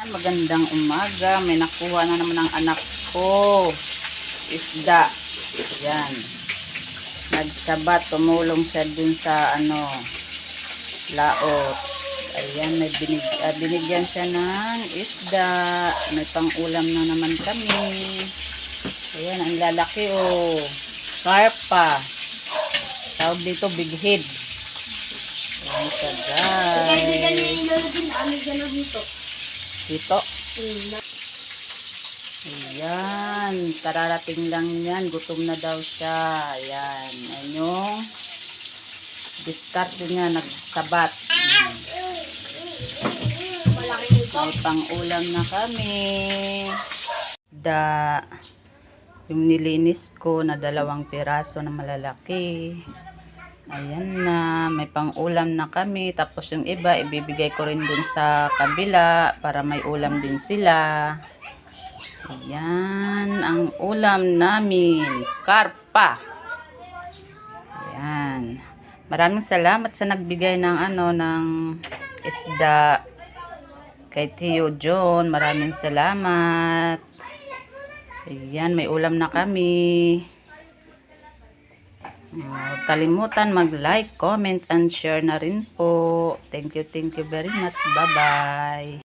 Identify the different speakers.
Speaker 1: Magandang umaga. May nakuha na naman ang anak ko. Isda. Yan. Nagsabat. Tumulong siya dun sa laot. Ayan. May binigyan siya ng isda. May pang-ulam na naman kami. Ayan. Ang lalaki Karpa. Tawag dito big head. Ayan ka guys. Dito. Ayan. Kararating lang yan. Gutom na daw siya. Ayan. Ayan yung diskarte niya. Nagsabat. May pang-ulam na kami. Yung nilinis ko na 2 piraso na malalaki. Ayan na, may pang-ulam na kami. Tapos yung iba, ibibigay ko rin dun sa kabila para may ulam din sila. Ayan, ang ulam namin, karpa. Ayan. Maraming salamat sa nagbigay ng ng isda kay Tio John. Maraming salamat. Ayan, may ulam na kami. Huwag kalimutan mag-like, comment, and share na rin po. Thank you very much. Bye-bye.